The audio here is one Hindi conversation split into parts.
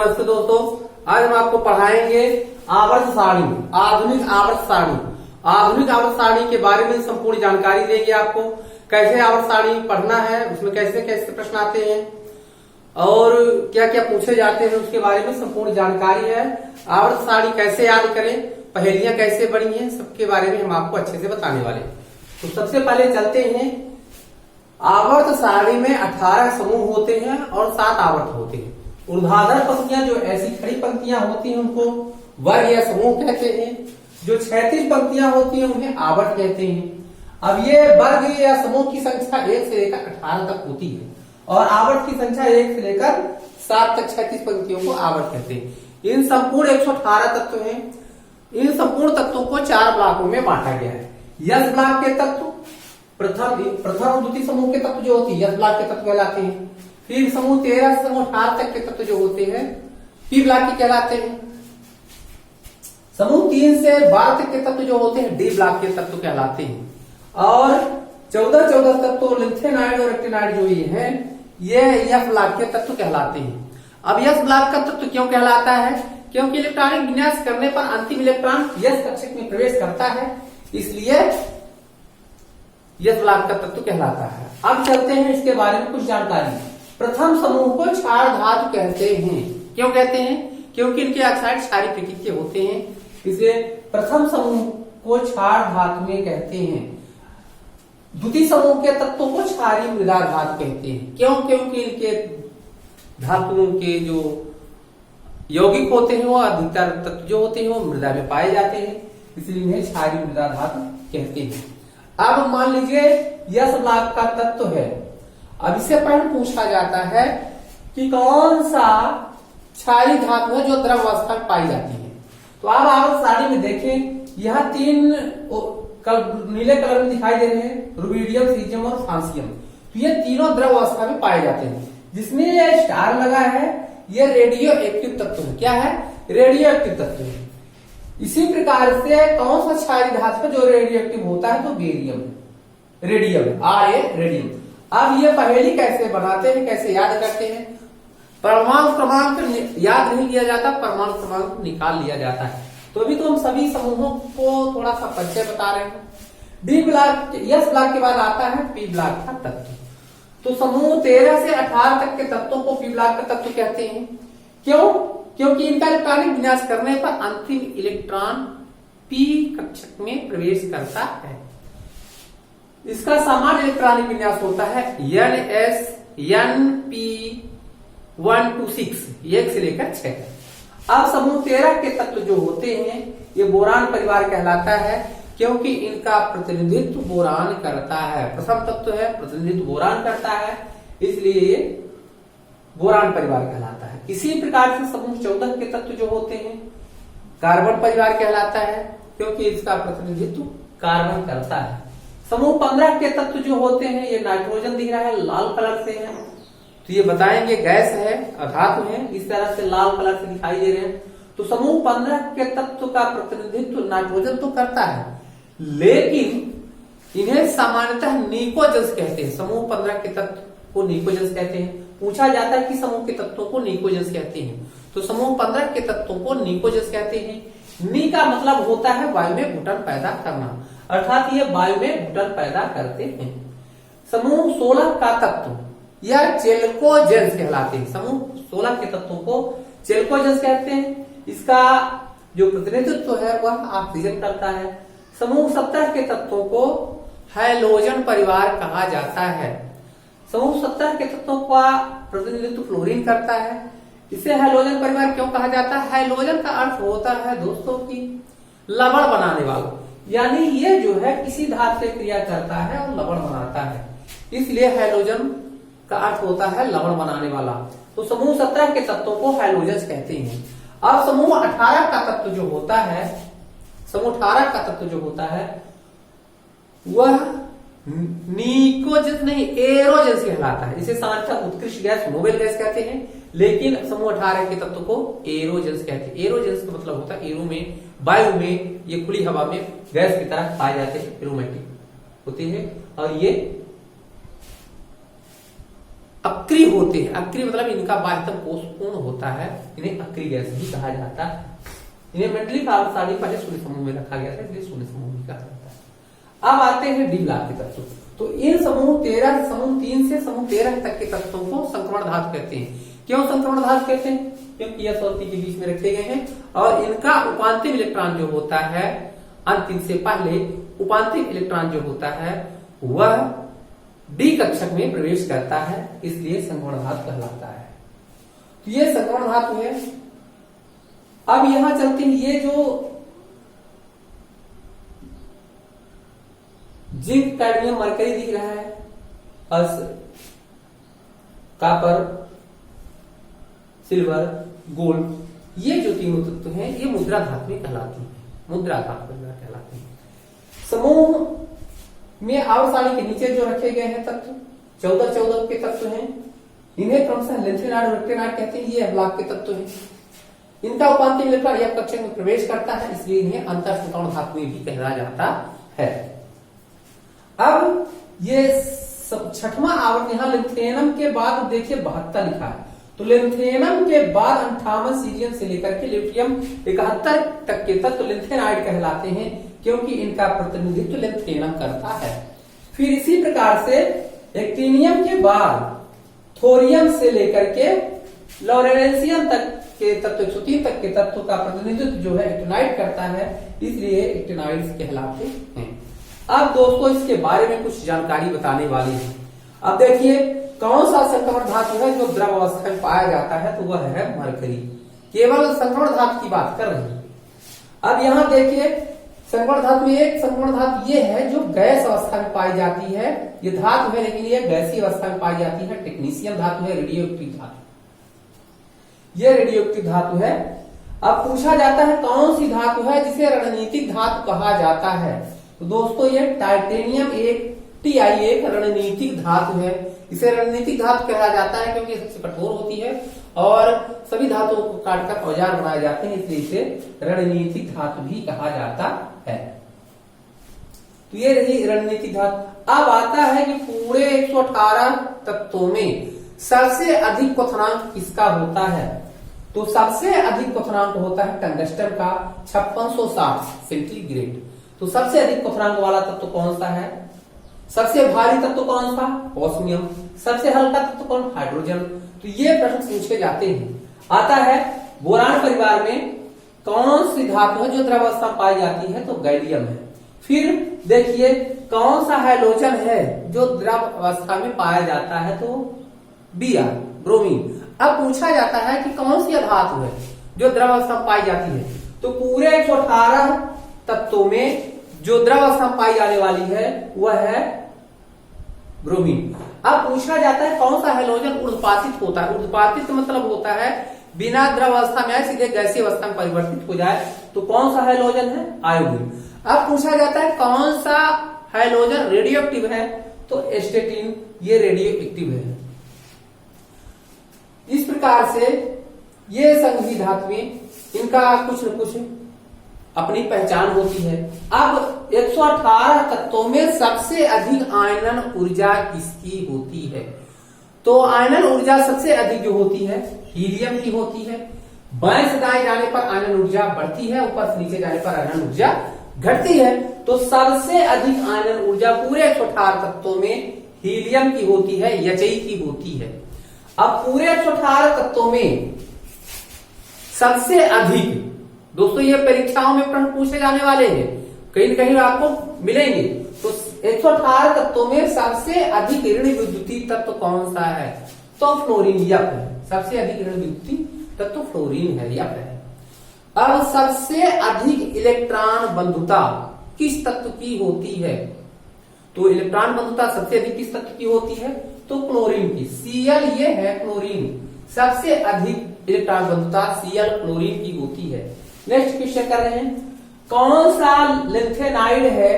नमस्ते दोस्तों, आज हम आपको पढ़ाएंगे आवर्त सारणी, आधुनिक आवर्त सारणी। आधुनिक आवर्त सारणी के बारे में संपूर्ण जानकारी देंगे आपको। कैसे आवर्त सारणी पढ़ना है, उसमें कैसे कैसे प्रश्न आते हैं और क्या क्या पूछे जाते हैं, उसके बारे में संपूर्ण जानकारी है। आवर्त सारणी कैसे याद करें, पहेलियां कैसे बनी हैं, सबके बारे में हम आपको अच्छे से बताने वाले। तो सबसे पहले चलते हैं। आवर्त सारणी में 18 समूह होते हैं और 7 आवर्त होते हैं। ऊर्ध्वाधर पंक्तियां, जो ऐसी खड़ी पंक्तियां होती हैं, उनको वर्ग या समूह कहते हैं। जो क्षैतिज पंक्तियां होती हैं, उन्हें आवर्त कहते हैं। अब ये वर्ग या समूह की संख्या 1 से लेकर 18 तक होती है और आवर्त की संख्या 1 से लेकर 7 तक क्षैतिज पंक्तियों को आवर्त कहते हैं। इन संपूर्ण 118 तत्व हैं। इन संपूर्ण तत्वों को 4 ब्लॉकों में बांटा गया है। यस ब्लॉक के तत्व, प्रथम और द्वितीय समूह के तत्व जो होती है यस ब्लॉक के तत्व कहलाते हैं। फिर समूह 13 से समूह 18 तक के तत्व जो होते हैं पी ब्लॉक के कहलाते हैं। समूह 3 से 12 तक के तत्व जो होते हैं डी ब्लॉक के तत्व कहलाते हैं। और 14 तत्व लिंथेनाइड और एक्टिनाइड जो ये है, ये एफ ब्लॉक के तत्व कहलाते हैं। अब यस ब्लॉक का तत्व क्यों कहलाता है? क्योंकि इलेक्ट्रॉनिक विन्यास करने पर अंतिम इलेक्ट्रॉन यस कक्षक में प्रवेश करता है, इसलिए यस ब्लॉक का तत्व कहलाता है। अब चलते हैं इसके बारे में कुछ जानकारी। प्रथम समूह को क्षार धातु कहते हैं। क्यों कहते हैं? क्योंकि इनके ऑक्साइड क्षारीय प्रकृति के होते हैं, इसलिए प्रथम समूह को क्षार धातुएं कहते हैं। द्वितीय समूह के तत्वों को क्षारीय मृदा धातु कहते हैं। क्यों? क्योंकि इनके धातुओं के जो यौगिक होते हैं वो अधिकतर तत्व जो होते हैं वो मृदा में पाए जाते हैं, इसलिए इन्हें क्षारीय मृदा धातु कहते हैं। अब मान लीजिए यस ब्लॉक का तत्व है। अब इससे पहले पूछा जाता है कि कौन सा क्षारीय धातु है जो द्रव अवस्था में पाई जाती है। तो आप आवर्त सारणी में देखें, यह 3 नीले कलर में दिखाई दे रहे हैं, रुबिडियम, सीजियम और फ्रांसियम। तो ये तीनों द्रव अवस्था में पाए जाते हैं। जिसमें ये स्टार लगा है, ये रेडियो एक्टिव तत्व है। क्या है? रेडियो एक्टिव तत्व है। इसी प्रकार से कौन सा क्षारीय धातु जो रेडियो एक्टिव होता है? तो बेरियम, रेडियम, रेडियम। अब ये पहेली कैसे बनाते हैं, कैसे याद करते हैं? परमाणु क्रमांक याद नहीं किया जाता, परमाणु क्रमांक निकाल लिया जाता है। तो अभी तो हम सभी समूहों को थोड़ा सा परिचय बता रहे हैं। डी ब्लॉक, यस ब्लॉक के बाद आता है पी ब्लॉक का तत्व। तो समूह 13 से 18 तक के तत्वों को पी ब्लॉक का तत्व कहते हैं। क्यों? क्योंकि इनका इलेक्ट्रॉनिक विन्यास करने पर अंतिम इलेक्ट्रॉन पी कक्षक में प्रवेश करता है। इसका सामान्य इलेक्ट्रॉनिक विन्यास होता है NS NP1 to 6, 1 से लेकर 6। अब समूह 13 के तत्व जो होते हैं ये बोरान परिवार कहलाता है, क्योंकि इनका प्रतिनिधित्व बोरान करता है। प्रथम तत्व है, प्रतिनिधित्व बोरान करता है, इसलिए ये बोरान परिवार कहलाता है। इसी प्रकार से समूह 14 के तत्व जो होते हैं कार्बन परिवार कहलाता है, क्योंकि इसका प्रतिनिधित्व कार्बन करता है। समूह 15 के तत्व जो होते हैं, ये नाइट्रोजन दिख रहा है, लाल कलर से है, तो ये बताएंगे गैस है, धातु है, इस तरह से लाल कलर से दिखाई दे रहे हैं। तो समूह 15 के तत्व का प्रतिनिधित्व नाइट्रोजन तो करता है, लेकिन इन्हें सामान्यतः निकोजन्स कहते हैं। समूह 15 के तत्व को निकोजन्स कहते हैं। पूछा जाता है कि समूह के तत्वों को निकोजन्स कहते हैं, तो समूह 15 के तत्वों को निकोजन्स कहते हैं। नी का मतलब होता है वायु में घुटन पैदा करना, अर्थात ये वायु में घुटन पैदा करते हैं। समूह 16 का तत्व यह चेल्कोजेंस कहलाते हैं। समूह 16 के तत्वों को चेल्कोजेंस कहते हैं। इसका जो प्रतिनिधित्व है वह ऑक्सीजन करता है। समूह 17 के तत्वों को हैलोजन परिवार कहा जाता है। समूह 17 के तत्वों का प्रतिनिधित्व फ्लोरीन करता है। इसे हैलोजन परिवार क्यों कहा जाता है? हैलोजन का अर्थ होता है दोस्तों की लवण बनाने वाला, यानी ये जो है किसी धातु से क्रिया करता है और लवण बनाता है, इसलिए हैलोजन का अर्थ होता है लवण बनाने वाला। तो समूह 17 के तत्वों को हैलोजन्स कहते हैं। अब समूह 18 का तत्व जो होता है, समूह 18 का तत्व जो होता है वह निकोजन्स नहीं एरोजन्स कहलाता है। इसे सार्थक उत्कृष्ट गैस, नोबेल गैस कहते हैं, लेकिन समूह 18 के तत्व को एरोजन्स कहते हैं। एरोजन्स का मतलब होता है एरो में, वायु में, ये खुली हवा में गैस की तरह पाए जाते हैं, एरोमेटिक होते हैं। और ये अक्रिय होते हैं। अक्रिय मतलब इनका बाह्यतम कोश पूर्ण होता है, इन्हें अक्रिय गैस भी कहा जाता है। इन्हें मेंटली पारसाड़ी पहले शून्य समूह में रखा गया था, इसलिए शून्य समूह भी कहा जाता है। अब आते हैं डी ब्लॉक के तत्व। तो इन समूह 13 समूह 3 से समूह 13 तक के तत्वों को संक्रमण धातु कहते हैं। क्यों संक्रमण धातु कहते हैं? क्योंकि यह और पी के बीच में रखे गए हैं और इनका उपांतिक इलेक्ट्रॉन जो होता है अंतिम से पहले उपांतिक इलेक्ट्रॉन जो होता है वह डी कक्षक में प्रवेश करता है, इसलिए संक्रमण धातु कहलाता है। तो ये संक्रमण धातु है। अब यहां चलते हैं, ये जो जिंक कैडमियम मरकरी दिख रहा है, कॉपर सिल्वर गोल्ड, ये जो तीनों तत्व हैं ये मुद्रा धातु में कहलाती है, मुद्रा धातु में कहलाती है। समूह में आवर्त के नीचे जो रखे गए हैं तत्व 14 के तत्व हैं, इन्हें क्रमशः लेंथेनाइड और रेक्टेनाइड कहते हैं। ये ब्लॉक के तत्व हैं। इनका उपांतिक इलेक्ट्रॉन यह कक्षक में प्रवेश करता है, इसलिए इन्हें अंतर संक्रमण धातु में भी कहा जाता है। अब ये छठवां आवर्त यहां लिथेनम के बाद देखिए 72 लिखा है, तो लिथेनम के बाद 58 सीरियम से लेकर के लिथियम 71 तक के तत्व लिथेनाइड कहलाते हैं, क्योंकि इनका प्रतिनिधित्व लिथेनम करता है। फिर इसी प्रकार से एक्टिनियम के बाद थोरियम से लेकर के लॉरेंसियम तक के तत्व 103 तक के तत्व का प्रतिनिधित्व जो है एक्टिनाइड करता है, इसलिए एक्टिनाइड्स कहलाते हैं। अब दोस्तों इसके बारे में कुछ जानकारी बताने वाली है। अब देखिए कौन सा संक्रमण धातु है जो द्रव अवस्था में पाया जाता है, तो वह है मरकरी। केवल संक्रमण धातु की बात कर रहे हैं। अब यहां देखिए संक्रमण धातु, एक संक्रमण धातु ये है जो गैस अवस्था में पाई जाती है, ये धातु है लेकिन ये गैसीय अवस्था में पाई जाती है। टेक्नीशियम धातु है, रेडियो एक्टिव धातु, ये रेडियो एक्टिव धातु है। अब पूछा जाता है कौन सी धातु है जिसे रणनीतिक धातु कहा जाता है, तो दोस्तों ये टाइटेनियम एक Ti एक रणनीतिक धातु है। इसे रणनीतिक धातु कहा जाता है क्योंकि सबसे कठोर होती है और सभी धातुओं को काटकर औजार बनाए जाते हैं, इसलिए इसे रणनीतिक धातु भी कहा जाता है। तो ये रही रणनीतिक धातु। अब आता है कि पूरे 118 तत्वों में सबसे अधिक क्वथनांक किसका होता है, तो सबसे अधिक क्वथनांक होता है टंगस्टन का 5660 सेंटीग्रेड। तो सबसे अधिक क्वथनांक वाला तत्व कौन सा है? सबसे भारी तत्व कौन सा? ऑस्मियम। सबसे हल्का तत्व कौन? हाइड्रोजन। तो ये प्रश्न पूछे जाते हैं। आता है बोरान परिवार में कौन सी धातु है जो द्रव अवस्था में पाई जाती है, तो गैलियम है। फिर देखिए कौन सा हैलोजन है जो द्रव अवस्था में पाया जाता है, तो Br ब्रोमीन। अब पूछा जाता है कि कौन सी धातु है जो द्रव अवस्था में पाई जाती है, तो पूरे 118 तत्वों में जो द्रव अवस्था में पाई जाने वाली है वह है ब्रोमीन। अब पूछा जाता है कौन सा हैलोजन ऊर्ध्वपातित होता है। ऊर्ध्वपातित मतलब होता है बिना द्रव अवस्था में आए सीधे गैसीय अवस्था में परिवर्तित हो जाए, तो कौन सा हैलोजन है? आयोडीन। अब पूछा जाता है कौन सा हैलोजन रेडियो एक्टिव है, तो एस्टेटिन, ये रेडियो एक्टिव है। इस प्रकार से ये संघी धातुएं, इनका कुछ न कुछ अपनी पहचान होती है। अब 118 तत्वों में सबसे अधिक आयनन ऊर्जा किसकी होती है, तो आयनन ऊर्जा सबसे अधिक जो होती है हीलियम की होती है। बाएं से दाएं जाने पर आयनन ऊर्जा बढ़ती है, ऊपर से नीचे जाने पर आयनन ऊर्जा घटती है। तो सबसे अधिक आयनन ऊर्जा पूरे 118 तत्वों में हीलियम की होती है, Hi की होती है। अब पूरे 118 तत्वों में सबसे अधिक, दोस्तों ये परीक्षाओं में प्रश्न पूछे जाने वाले हैं, कहीं न कहीं आपको मिलेंगे। तो 118 तत्वों में सबसे अधिक ऋण विद्युतीय तत्व कौन सा है, तो फ्लोरीन, यप है। सबसे अधिक ऋण विद्युतीय तत्व फ्लोरीन है, यप है। अब सबसे अधिक इलेक्ट्रॉन बंधुता किस तत्व की होती है, तो इलेक्ट्रॉन बंधुता सबसे अधिक किस तत्व की होती है, तो क्लोरीन की। Cl ये है क्लोरीन, सबसे अधिक इलेक्ट्रॉन बंधुता Cl क्लोरीन की होती है। नेक्स्ट क्वेश्चन कर रहे हैं, कौन सा लिथेनाइड है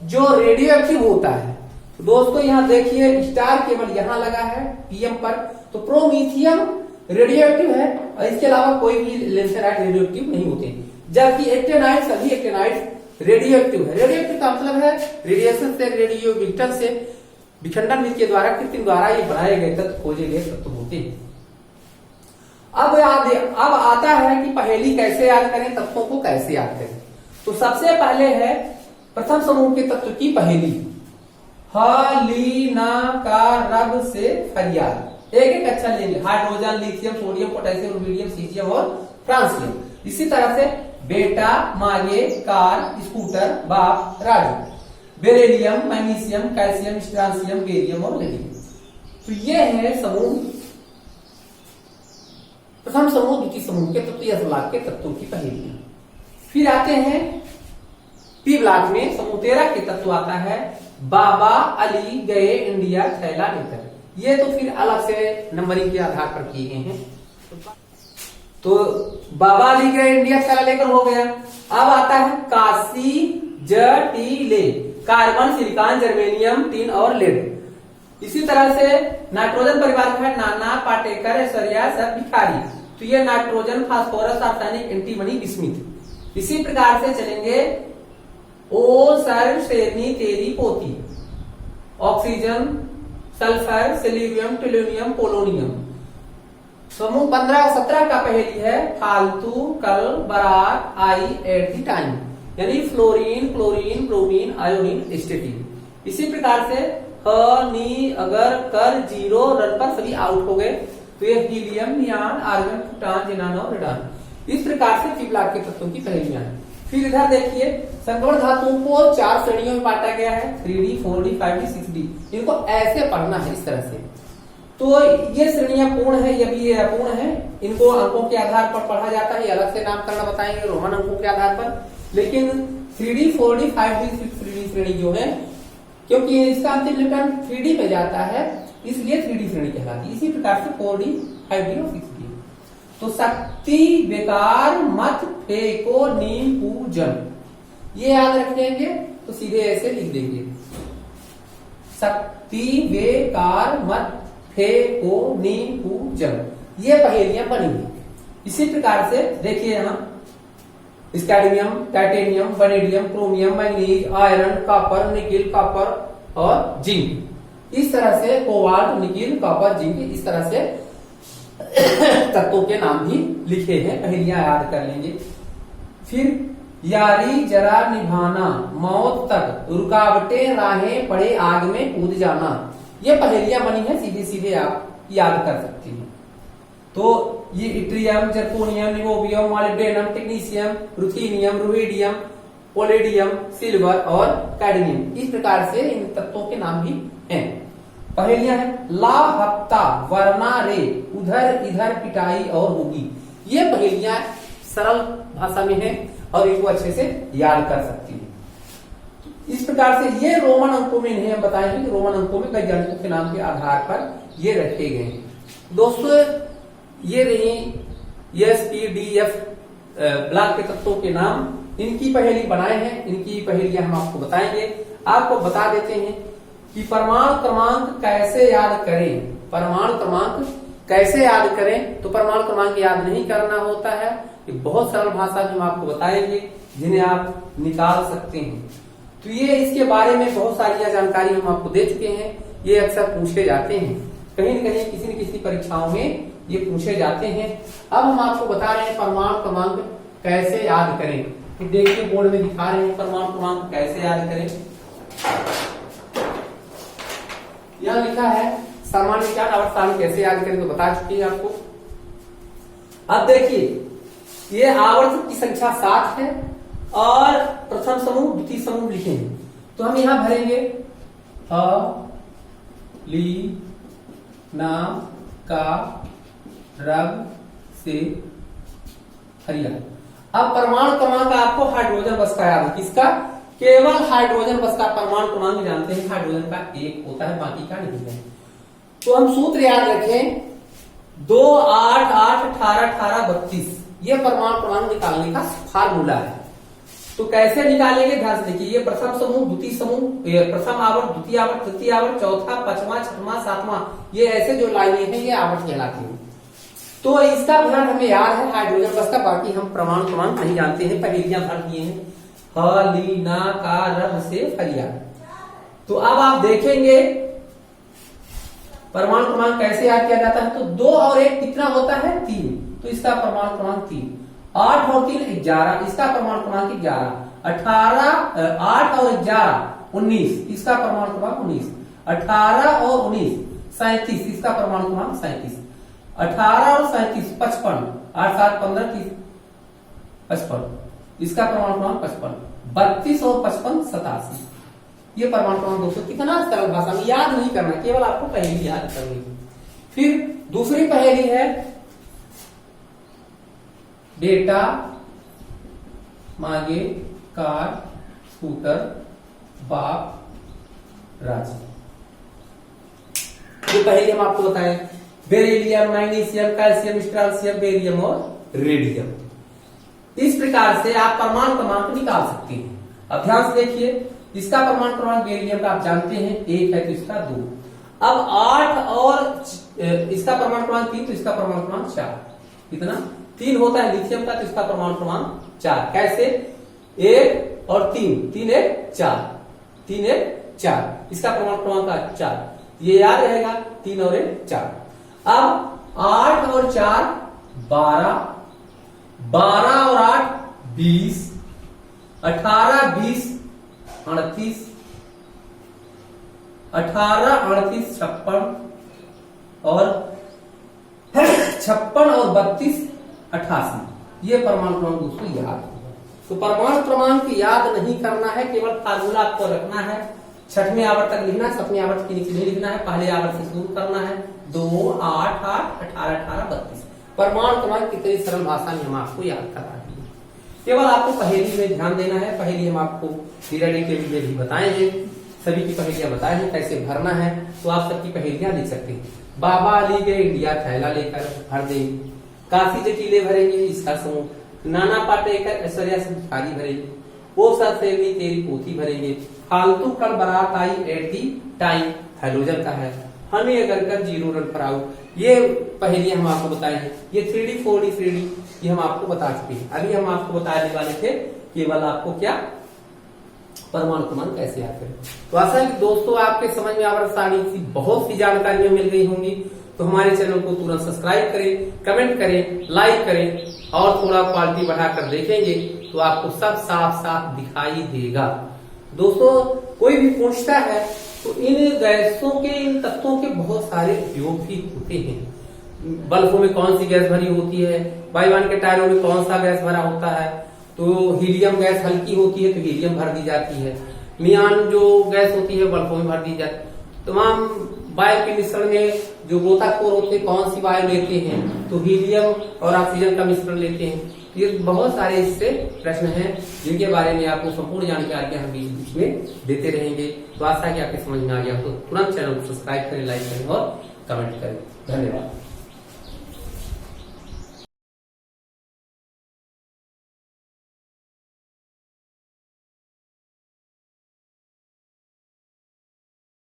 जो रेडियो एक्टिव होता है। तो दोस्तों यहां देखिए स्टार केवल यहां लगा है पीएम पर, तो प्रोमीथियम रेडियो एक्टिव है और इसके अलावा कोई भी लिथेनाइड रेडियो एक्टिव नहीं होते, जबकि एक्टेनाइड, सभी एक्टेनाइड रेडियो एक्टिव है। रेडियो एक्टिव का मतलब है रेडिएशन से, रेडियो विक्टन से विखंडन विधि के द्वारा कृत्रिम द्वारा ये बनाए गए तत्व खोजे गए तत्व होते हैं। अब आता है कि पहेली कैसे याद करें, तत्वों को कैसे याद करें। तो सबसे पहले है प्रथम समूह के तत्व की पहेली। ह ली ना का रब से फरियाद। एक एक अच्छा लेंगे, hydrogen, lithium, sodium, potassium, rubidium, caesium और फ्रांसियम। इसी तरह से बेटा, मागे, कार, स्कूटर, बाप, Raju, beryllium, magnesium, calcium, strontium, barium और लेडियम। तो ये है समूह, प्रथम समूह, द्वितीय समूह के तत्व या ब्लॉक के तत्वों की पहेलियां। फिर आते हैं पी ब्लॉक में समूह 13 के तत्व आता है। बाबा अली गए इंडिया थैला लेकर। ये तो फिर अलग से नंबरिंग के आधार पर किए गए हैं। तो बाबा अली गए इंडिया थैला लेकर हो गया। अब आता है काशी जटीले, कार्बन, सिलिकॉन, जर्मेनियम, टिन और लेड। इसी तरह से नाइट्रोजन परिवार का है नाना, पाटेकर, ऐश्वर्या, सब भिखारी। तो ये nitrogen, phosphorus, arsenic, antimony, bismuth. इसी प्रकार से चलेंगे ओ सर श्रेणी तेरी पोती, ऑक्सीजन, सल्फर, सिलिवियम, टेलुनियम, पोलोनियम। समूह 15 और 17 का पहेली है फालतू, कल, बरात, आई एट द टाइम, यानी फ्लोरीन, क्लोरीन, ब्रोमीन, आयोडीन, एस्टेटिन। इसी प्रकार से ह, नी, अगर, कर, जीरो, रन पर सभी आउट हो गए। तो ये हीलियम, नियान, आर्गन, फुटान, जिनान और रेडान। इस प्रकार से पी ब्लॉक के तत्वों की पहेलियां हैं। फिर इधर देखिए संक्रमण धातुओं को 4 श्रेणियों में बांटा गया है, 3D, 4D, 5D, 6D। इनको ऐसे पढ़ना है इस तरह से। तो ये श्रेणियां पूर्ण है, ये भी ये अपूर्ण है। इनको अंकों के आधार पर पढ़ा जाता है, अलग से नामकरण बताएंगे रोमन अंकों के आधार पर। लेकिन 3D, 4D, 5D, 6D श्रेणी जो है, क्योंकि इसका अंतिम निरूपण 3D में जाता है, इसलिए 3D श्रेणी कहलाती है। इसी प्रकार से 4D, 5D और 6D। तो शक्ति बेकार मत फेंको नीम पूजन, ये याद रखेंगे तो सीधे ऐसे लिख देंगे, शक्ति बेकार मत फेंको नीम पूजन। ये पहेलियां बनेंगी। इसी प्रकार से देखिए यहाँ scandium, titanium, vanadium, chromium, manganese, iron, copper, nickel, copper और जिंक। इस तरह से कोबाल्ट, निकिल, कॉपर, जिंक, इस तरह से तत्वों के नाम भी लिखे हैं, पहेलियां याद कर लेंगे। फिर यारी जरा निभाना, मौत तक, रुकावटें राहें पड़े आग में कूद जाना। ये पहेलियां बनी है, सीधे सीधे आप याद कर सकते हैं। तो ये yttrium, zirconium, niobium, molybdenum, technetium, ruthenium, rubidium, palladium, silver और कैडमियम। इस प्रकार से इन तत्वों के नाम भी हैं। पहेलियां हैं ला हफ्ता, वरना रे, उधर इधर पिटाई और होगी। ये पहेलियां सरल भाषा में है और इनको अच्छे से याद कर सकती है। इस प्रकार से ये रोमन अंकों में नहीं हम बताएंगे कि रोमन अंकों में वैज्ञानिकों के नाम के आधार पर ये रखे गए हैं। दोस्तों ये रही SPDF ब्लॉक के तत्वों के नाम, इनकी पहेली बनाए हैं, इनकी पहेलियां हम आपको बताएंगे। आपको बता देते हैं कि परमाणु क्रमांक कैसे याद करें। परमाणु क्रमांक कैसे याद करें, तो परमाणु क्रमांक याद नहीं करना होता है। ये बहुत सरल भाषा में हम आपको बताएंगे जिन्हें आप निकाल सकते हैं। तो ये इसके बारे में बहुत सारी जानकारी हम आपको दे चुके हैं। ये अक्सर पूछे जाते हैं, कहीं न कहीं किसी न किसी परीक्षाओं में ये पूछे जाते हैं। अब हम आपको बता रहे हैं परमाणु क्रमांक कैसे याद करें। तो देखिए बोर्ड में दिखा रहे हैं परमाणु क्रमांक कैसे याद करें। यहां लिखा है सामान्य ज्ञान आवर्त कैसे याद करें, तो बता चुके हैं आपको। अब देखिए ये आवर्त की संख्या 7 है और प्रथम समूह, द्वितीय समूह लिखे हैं। तो हम यहां भरेंगे अ, ली, ना, का, रब से हरिया। अब परमाणु क्रमांक आपको हाइड्रोजन बस का याद है, किसका? केवल हाइड्रोजन बस का परमाणु क्रमांक जानते हैं, हाइड्रोजन का 1 होता है, बाकी का नहीं है। तो हम सूत्र याद रखें 2, 8, 8, 18, 18, 32। ये परमाणु क्रमांक निकालने का फार्मूला है। तो कैसे निकालेंगे ध्यान से देखिए। ये प्रथम समूह, द्वितीय समूह, प्रथम आवर्त, द्वितीय आवर्त, तृतीय आवर्त, चौथा, पांचवा, छठवां, सातवां, ये ऐसे जो लाइनें हैं ये आवर्त कहलाती हैं। तो इसका ध्यान हमें याद है हाइड्रोजन बस का, बाकी हम परमाणु क्रमांक नहीं जानते हैं, पहेलियां भर दिए हैं। ह, ली, ना, का, रब से फरिया। तो अब आप देखेंगे परमाणु क्रमांक कैसे याद किया जाता है? तो 2 और 1 कितना होता है? 3। तो इसका परमाणु क्रमांक 3। 8 और 3 11, इसका परमाणु क्रमांक 11। 8 और 11 19, इसका परमाणु क्रमांक 19। 18 और 19 37, इसका परमाणु क्रमांक 37। 18 और 37 55, 8 7 15 30 55, इसका परमाणु क्रमांक 55। 32 और 55 87, ये परमाणु क्रमांक दोस्तों कितना सरल भाषा में याद नहीं करना, केवल आपको पहेली याद करनी है। फिर दूसरी पहेली है बेटा मांगे कार स्कूटर बाप राजी। ये पहेली हम आपको बताएं, beryllium magnesium calcium strontium barium और रेडियम। इस प्रकार से आप परमाणु क्रमांक निकाल सकते हैं। अब ध्यान से देखिए, इसका परमाणु क्रमांक बेरिलियम का आप जानते हैं 1 है, तो इसका 2। अब 8 और इसका परमाणु क्रमांक 3, तो इसका परमाणु क्रमांक 4। कितना? 3 होता है लिथियम का, तो इसका परमाणु क्रमांक 4। कैसे? 1 और 3, 3 1 4, 3 1 4, इसका परमाणु क्रमांक 4। ये याद रहेगा, 3 और 1 4। अब 8 और 4 12, 12 और 8 20, 18 20 38, 18 38 56 और 56 और 32 88। ये परमाणु क्रमांक दोस्तों याद होगा। तो परमाणु क्रमांक याद नहीं करना है, केवल फार्मूला आपको रखना है। 6वें आवर्त तक लिखना है, 7वें आवर्त के नीचे नहीं लिखना है, पहले आवर्त से शुरू करना है। 2 8 8 18 18 32 परमाणु क्रमांक कितनी सरल भाषा में हम आपको याद करा रहे हैं। केवल आपको पहेली में ध्यान देना है। पहेली हम आपको रीडिंग टेबल में भी बताए हैं, सभी की पहेलियां बताए हैं कैसे भरना है, तो आप सबकी पहेलियां लिख सकते हैं। बाबा अली गए इंडिया थैला लेकर, भर देंगे। काशी के टीले भरेंगे, इसका समूह। नाना पाटेकर ऐश्वर्या से भिखारी भरेंगे। वो सर से भी तेरी पोथी भरेंगे। फालतू कल बारात आई एट दी टाइम, हेलोजन का है। हमें अगर कर 0 रन पर आउट। ये पहेली हम आपको बताए हैं। ये 3D 4D 3D ये हम आपको बता चुके हैं। अभी हम आपको बताने वाले थे केवल आपको क्या परमाणु क्रमांक कैसे याद करें। तो आशा है कि दोस्तों आपके समझ में आसानी सी बहुत सी जानकारियां मिल गई होंगी। तो हमारे चैनल को तुरंत सब्सक्राइब करें, कमेंट करें, लाइक करें और थोड़ा क्वालिटी बढ़ाकर देखेंगे तो आपको सब साफ साफ दिखाई देगा। दोस्तों कोई भी पूछता है तो इन गैसों के, इन तत्वों के बहुत सारे उपयोग भी होते हैं। बल्बों में कौन सी गैस भरी होती है, वायुयान के टायरों में कौन सा गैस भरा होता है, तो हीलियम गैस हल्की होती है तो हीलियम भर दी जाती है। नियान जो गैस होती है बल्बों में भर दी जाती है। तमाम वायु के मिश्रण में जो गोताखोर होते हैं कौन सी वायु लेते हैं, तो हीलियम और ऑक्सीजन का मिश्रण लेते हैं। ये बहुत सारे इससे प्रश्न हैं जिनके बारे में आपको संपूर्ण जानकारी हम बीच बीच में देते रहेंगे। तो आशा है कि आपके समझ में आ गया तो तुरंत चैनल को सब्सक्राइब करें, लाइक करें और कमेंट करें। धन्यवाद।